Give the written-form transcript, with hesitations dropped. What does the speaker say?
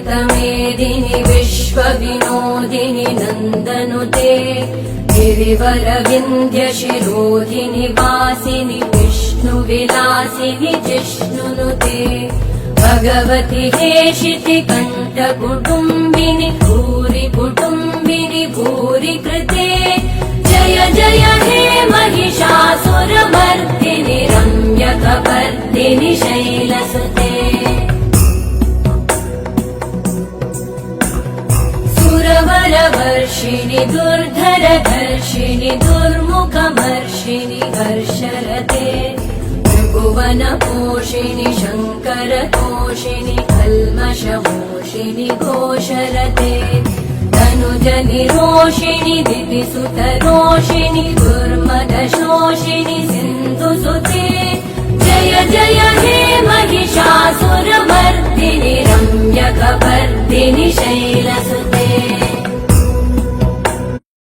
व्रतमेदिनि विश्वविनोदिनि नन्दनुते गिरिवरविन्ध्यशिरोधिनि वासिनि विष्णुविलासिनि जिष्णुनुते भगवति हेशिति कण्ठकुटुम्बिनि भूरि कुटुम्बिनि भूरि कृते जय जय हे महिषासुरमर्दिनि रम्यकपर्दिनि शैलसुते सुरवरवर्षिणि दुर्धरधर्षिणि दुर्मुखमर्षिणि हर्षरते त्रिभुवनपोषिणि शङ्करतोषिणि कल्मषमोषिणि घोषरते तनुजनिरोषिणि दितिसुतरोषिणि दुर्मदशोषिणि सिन्धुसुते जय जय हे